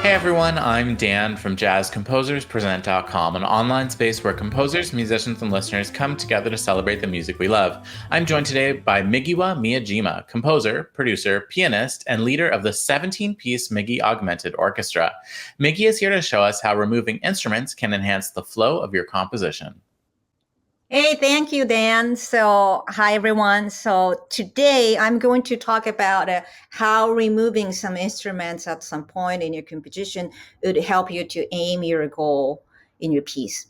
Hey everyone, I'm Dan from JazzComposersPresent.com, an online space where composers, musicians, and listeners come together to celebrate the music we love. I'm joined today by Miggy Miyajima, composer, producer, pianist, and leader of the 17-piece Miggy Augmented Orchestra. Miggy is here to show us how removing instruments can enhance the flow of your composition. Hey, thank you, Dan. So, hi, everyone. So today I'm going to talk about how removing some instruments at some point in your composition would help you to aim your goal in your piece.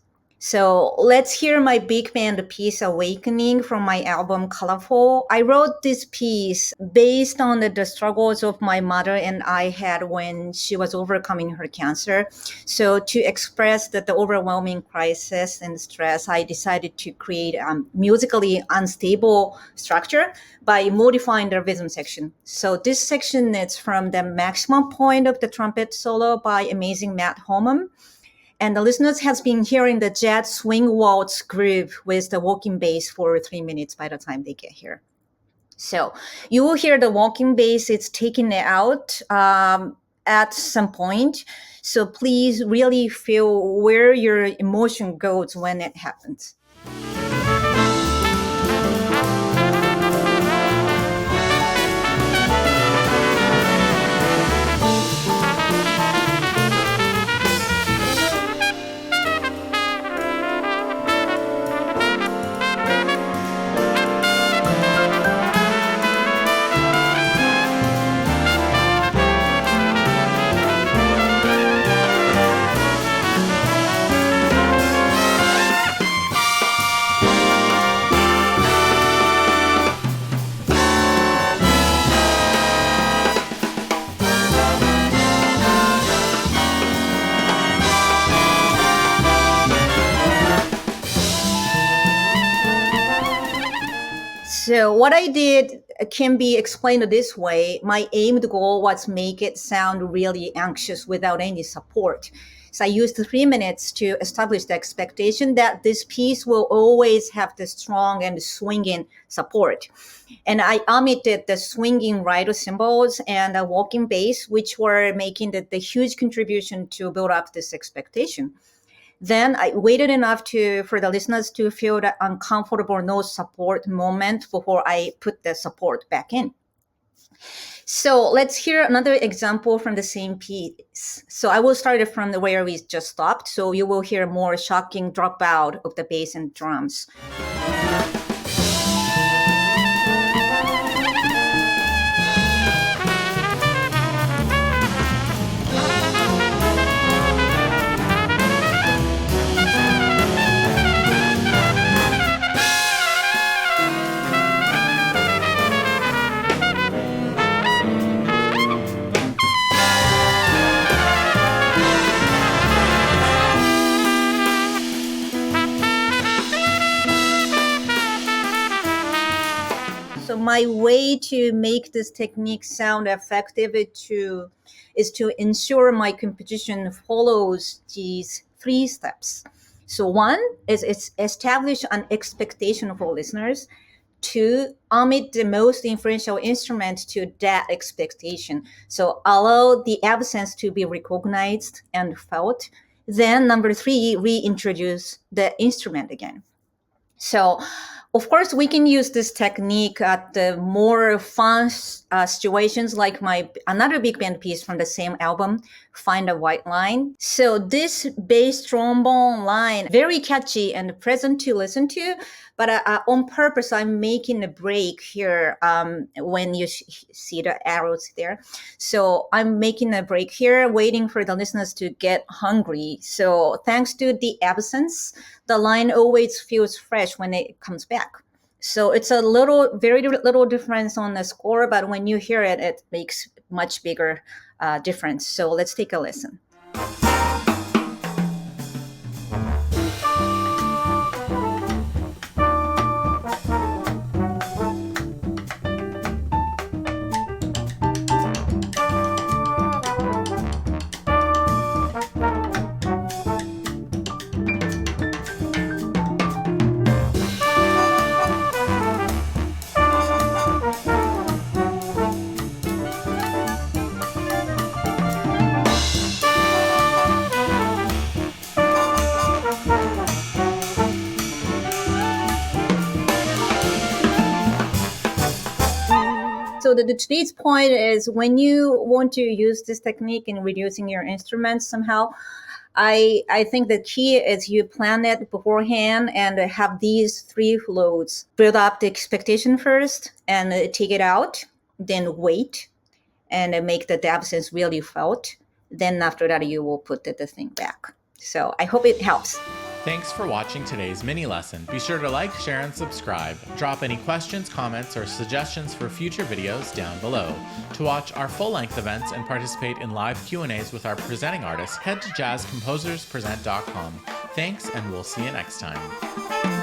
So let's hear my big band piece, Awakening, from my album Colorful. I wrote this piece based on the struggles of my mother and I had when she was overcoming her cancer. So to express the overwhelming crisis and stress, I decided to create a musically unstable structure by modifying the rhythm section. So this section is from the maximum point of the trumpet solo by amazing Matt Holman. And the listeners has been hearing the jet swing waltz groove with the walking bass for 3 minutes by the time they get here. So you will hear the walking bass, it's taken out at some point. So please really feel where your emotion goes when it happens. So what I did can be explained this way. My aimed goal was make it sound really anxious without any support. So I used 3 minutes to establish the expectation that this piece will always have the strong and swinging support. And I omitted the swinging rider cymbals and the walking bass, which were making the huge contribution to build up this expectation. Then I waited enough for the listeners to feel that uncomfortable no support moment before I put the support back in. So let's hear another example from the same piece. So I will start it from where we just stopped. So you will hear more shocking dropout of the bass and drums. So my way to make this technique sound effective is to ensure my composition follows these 3 steps. So 1 is it's establish an expectation for listeners. 2, omit the most influential instrument to that expectation. So allow the absence to be recognized and felt. Then number 3, reintroduce the instrument again. So, of course, we can use this technique at the more fun situations like another big band piece from the same album, Find a White Line. So this bass trombone line, very catchy and pleasant to listen to, but on purpose, I'm making a break here when you see the arrows there. So I'm making a break here, waiting for the listeners to get hungry. So thanks to the absence, the line always feels fresh when it comes back. So it's a very little difference on the score, but when you hear it, it makes much bigger difference. So let's take a listen. So today's point is when you want to use this technique in reducing your instruments somehow, I think the key is you plan it beforehand and have these 3 flows. Build up the expectation first and take it out, then wait and make the absence really felt. Then after that, you will put the thing back. So I hope it helps. Thanks for watching today's mini lesson. Be sure to like, share, and subscribe. Drop any questions, comments, or suggestions for future videos down below. To watch our full-length events and participate in live Q&As with our presenting artists, head to jazzcomposerspresent.com. Thanks, and we'll see you next time.